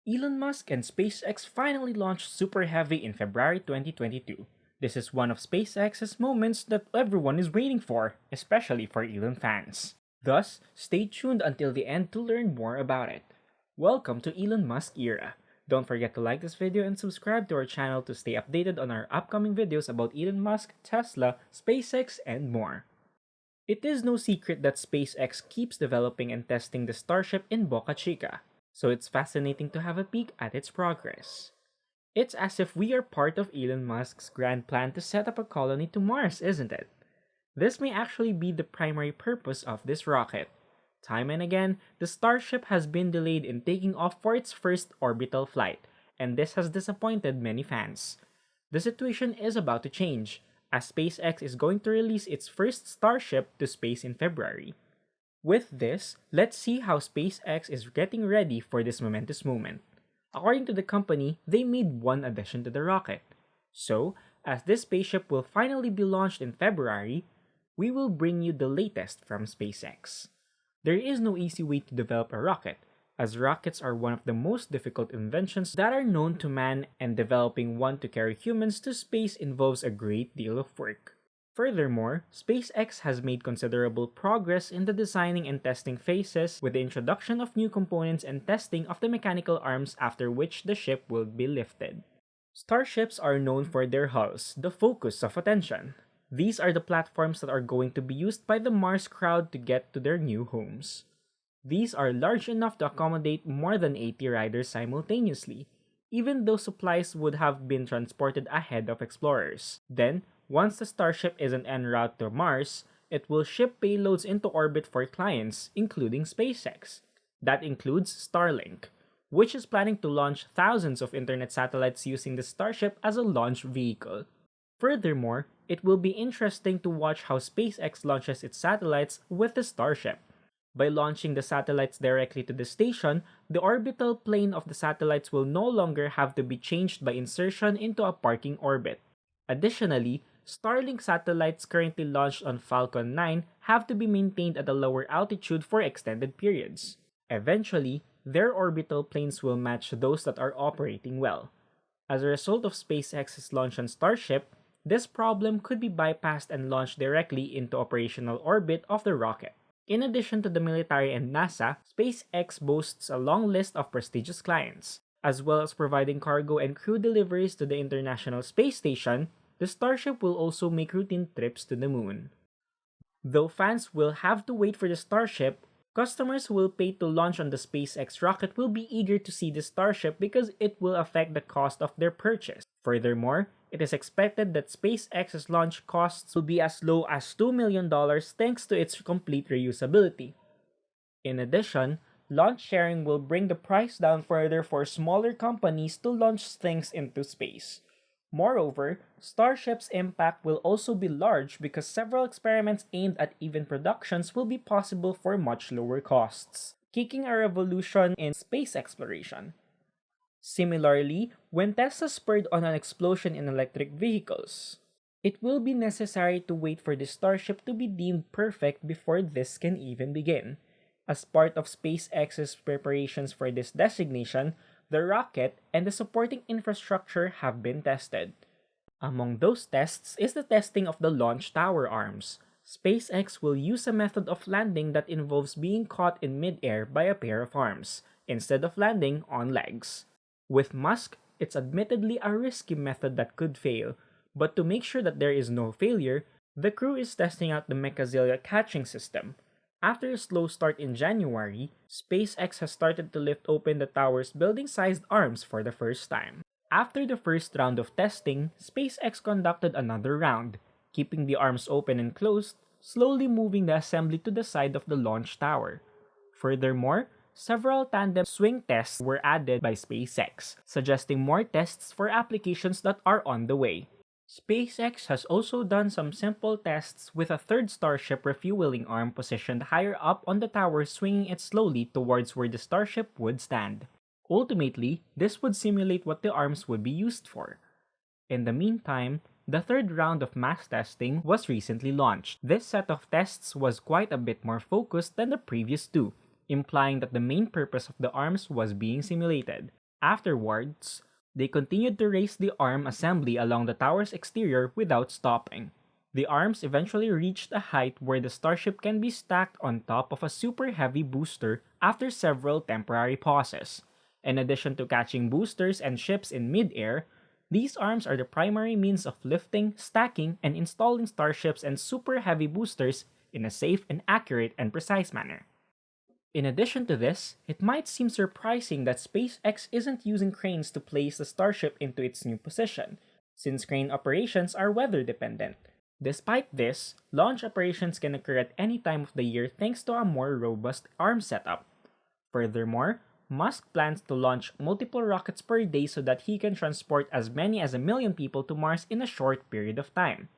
Elon Musk and SpaceX finally launched Super Heavy in February 2022. This is one of SpaceX's moments that everyone is waiting for, especially for Elon fans. Thus, stay tuned until the end to learn more about it. Welcome to Elon Musk Era. Don't forget to like this video and subscribe to our channel to stay updated on our upcoming videos about Elon Musk, Tesla, SpaceX, and more. It is no secret that SpaceX keeps developing and testing the Starship in Boca Chica, so it's fascinating to have a peek at its progress. It's as if we are part of Elon Musk's grand plan to set up a colony to Mars, isn't it? This may actually be the primary purpose of this rocket. Time and again, the Starship has been delayed in taking off for its first orbital flight, and this has disappointed many fans. The situation is about to change, as SpaceX is going to release its first Starship to space in February. With this, let's see how SpaceX is getting ready for this momentous moment. According to the company, they made one addition to the rocket. So, as this spaceship will finally be launched in February, we will bring you the latest from SpaceX. There is no easy way to develop a rocket, as rockets are one of the most difficult inventions that are known to man, and developing one to carry humans to space involves a great deal of work. Furthermore, SpaceX has made considerable progress in the designing and testing phases with the introduction of new components and testing of the mechanical arms, after which the ship will be lifted. Starships are known for their hulls, the focus of attention. These are the platforms that are going to be used by the Mars crowd to get to their new homes. These are large enough to accommodate more than 80 riders simultaneously, even though supplies would have been transported ahead of explorers. Then, once the Starship is en route to Mars, it will ship payloads into orbit for clients, including SpaceX. That includes Starlink, which is planning to launch thousands of internet satellites using the Starship as a launch vehicle. Furthermore, it will be interesting to watch how SpaceX launches its satellites with the Starship. By launching the satellites directly to the station, the orbital plane of the satellites will no longer have to be changed by insertion into a parking orbit. Additionally, Starlink satellites currently launched on Falcon 9 have to be maintained at a lower altitude for extended periods. Eventually, their orbital planes will match those that are operating well. As a result of SpaceX's launch on Starship, this problem could be bypassed and launched directly into operational orbit of the rocket. In addition to the military and NASA, SpaceX boasts a long list of prestigious clients. As well as providing cargo and crew deliveries to the International Space Station, the Starship will also make routine trips to the moon. Though fans will have to wait for the Starship, customers who will pay to launch on the SpaceX rocket will be eager to see the Starship because it will affect the cost of their purchase. Furthermore, it is expected that SpaceX's launch costs will be as low as $2 million thanks to its complete reusability. In addition, launch sharing will bring the price down further for smaller companies to launch things into space. Moreover, Starship's impact will also be large because several experiments aimed at event productions will be possible for much lower costs, kicking a revolution in space exploration. Similarly, when Tesla spurred on an explosion in electric vehicles, it will be necessary to wait for the Starship to be deemed perfect before this can even begin. As part of SpaceX's preparations for this designation, the rocket and the supporting infrastructure have been tested. Among those tests is the testing of the launch tower arms. SpaceX will use a method of landing that involves being caught in mid-air by a pair of arms, instead of landing on legs. With Musk, it's admittedly a risky method that could fail, but to make sure that there is no failure, the crew is testing out the Mechazilia catching system. After a slow start in January, SpaceX has started to lift open the tower's building-sized arms for the first time. After the first round of testing, SpaceX conducted another round, keeping the arms open and closed, slowly moving the assembly to the side of the launch tower. Furthermore, several tandem swing tests were added by SpaceX, suggesting more tests for applications that are on the way. SpaceX has also done some simple tests with a third Starship refueling arm positioned higher up on the tower, swinging it slowly towards where the Starship would stand. Ultimately, this would simulate what the arms would be used for. In the meantime, the third round of mass testing was recently launched. This set of tests was quite a bit more focused than the previous two, implying that the main purpose of the arms was being simulated. Afterwards, they continued to raise the arm assembly along the tower's exterior without stopping. The arms eventually reached a height where the Starship can be stacked on top of a super heavy booster after several temporary pauses. In addition to catching boosters and ships in mid-air, these arms are the primary means of lifting, stacking, and installing starships and super heavy boosters in a safe and accurate and precise manner. In addition to this, it might seem surprising that SpaceX isn't using cranes to place the Starship into its new position, since crane operations are weather dependent. Despite this, launch operations can occur at any time of the year thanks to a more robust arm setup. Furthermore, Musk plans to launch multiple rockets per day so that he can transport as many as 1 million people to Mars in a short period of time.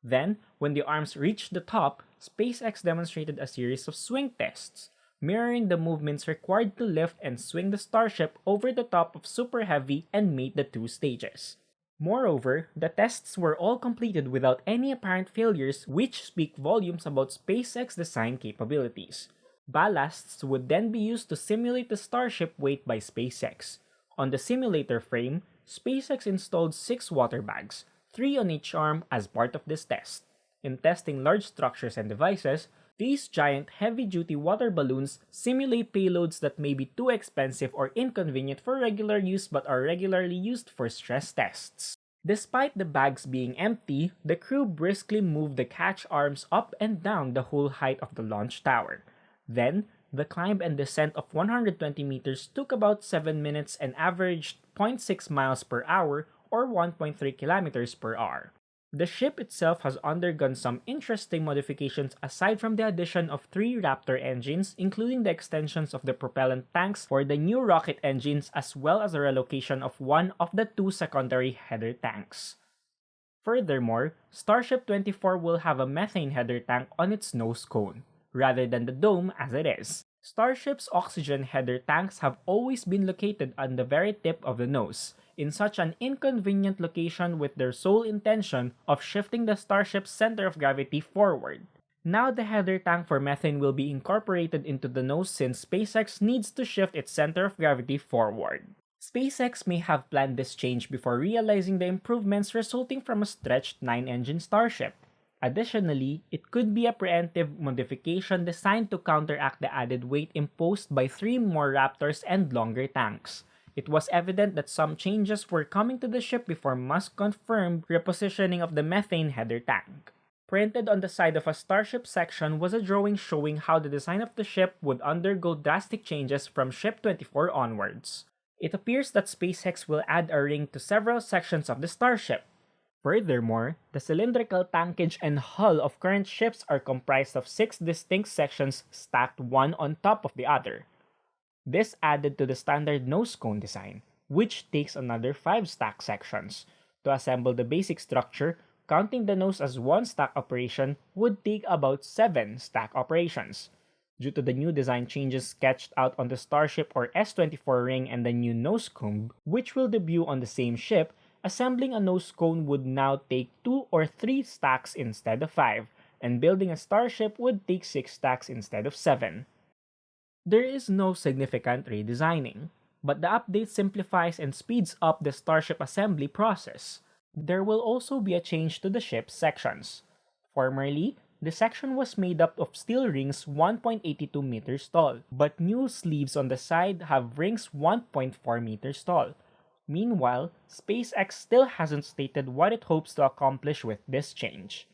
Then, when the arms reached the top, SpaceX demonstrated a series of swing tests, mirroring the movements required to lift and swing the Starship over the top of Super Heavy and mate the two stages. Moreover, the tests were all completed without any apparent failures, which speak volumes about SpaceX's design capabilities. Ballasts would then be used to simulate the Starship weight by SpaceX. On the simulator frame, SpaceX installed 6 water bags, 3 on each arm as part of this test. In testing large structures and devices, these giant heavy-duty water balloons simulate payloads that may be too expensive or inconvenient for regular use but are regularly used for stress tests. Despite the bags being empty, the crew briskly moved the catch arms up and down the whole height of the launch tower. Then, the climb and descent of 120 meters took about 7 minutes and averaged 0.6 miles per hour or 1.3 kilometers per hour. The ship itself has undergone some interesting modifications aside from the addition of 3 Raptor engines, including the extensions of the propellant tanks for the new rocket engines as well as the relocation of one of the 2 secondary header tanks. Furthermore, Starship 24 will have a methane header tank on its nose cone, rather than the dome as it is. Starship's oxygen header tanks have always been located on the very tip of the nose, in such an inconvenient location with their sole intention of shifting the Starship's center of gravity forward. Now the header tank for methane will be incorporated into the nose since SpaceX needs to shift its center of gravity forward. SpaceX may have planned this change before realizing the improvements resulting from a stretched 9-engine Starship. Additionally, it could be a preemptive modification designed to counteract the added weight imposed by 3 more Raptors and longer tanks. It was evident that some changes were coming to the ship before Musk confirmed repositioning of the methane header tank. Printed on the side of a Starship section was a drawing showing how the design of the ship would undergo drastic changes from Ship 24 onwards. It appears that SpaceX will add a ring to several sections of the Starship. Furthermore, the cylindrical tankage and hull of current ships are comprised of 6 distinct sections stacked one on top of the other. This added to the standard nose cone design, which takes another 5 stack sections. To assemble the basic structure, counting the nose as one stack operation would take about 7 stack operations. Due to the new design changes sketched out on the Starship or S-24 ring and the new nose cone, which will debut on the same ship, assembling a nose cone would now take 2 or 3 stacks instead of 5, and building a Starship would take 6 stacks instead of 7. There is no significant redesigning, but the update simplifies and speeds up the Starship assembly process. There will also be a change to the ship's sections. Formerly, the section was made up of steel rings 1.82 meters tall, but new sleeves on the side have rings 1.4 meters tall. Meanwhile, SpaceX still hasn't stated what it hopes to accomplish with this change.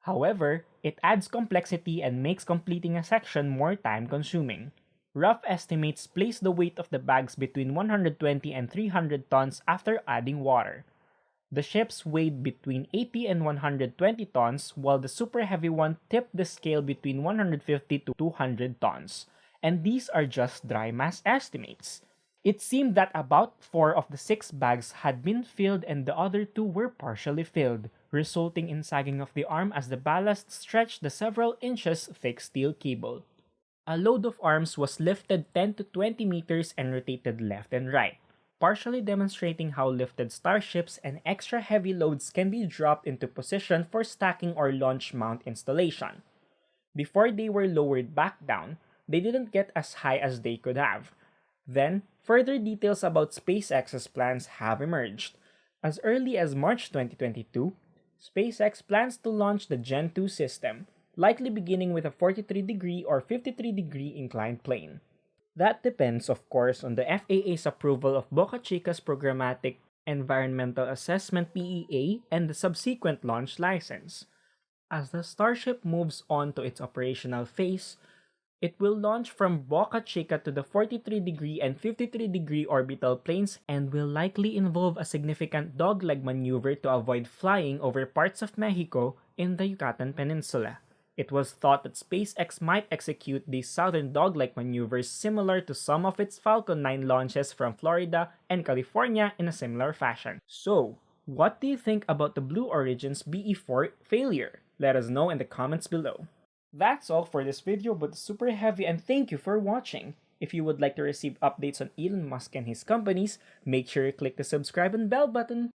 However, it adds complexity and makes completing a section more time-consuming. Rough estimates place the weight of the bags between 120 and 300 tons after adding water. The ships weighed between 80 and 120 tons, while the super heavy one tipped the scale between 150 to 200 tons. And these are just dry mass estimates. It seemed that about 4 of the 6 bags had been filled and the other 2 were partially filled, resulting in sagging of the arm as the ballast stretched the several inches thick steel cable. A load of arms was lifted 10 to 20 meters and rotated left and right, partially demonstrating how lifted starships and extra heavy loads can be dropped into position for stacking or launch mount installation. Before they were lowered back down, they didn't get as high as they could have. Then, further details about SpaceX's plans have emerged. As early as March 2022, SpaceX plans to launch the Gen 2 system, likely beginning with a 43-degree or 53-degree inclined plane. That depends, of course, on the FAA's approval of Boca Chica's Programmatic Environmental Assessment PEA and the subsequent launch license. As the Starship moves on to its operational phase, it will launch from Boca Chica to the 43-degree and 53-degree orbital planes and will likely involve a significant dogleg maneuver to avoid flying over parts of Mexico in the Yucatan Peninsula. It was thought that SpaceX might execute these southern dogleg maneuvers similar to some of its Falcon 9 launches from Florida and California in a similar fashion. So, what do you think about the Blue Origin's BE-4 failure? Let us know in the comments below. That's all for this video about the Super Heavy, and thank you for watching. If you would like to receive updates on Elon Musk and his companies, make sure you click the subscribe and bell button.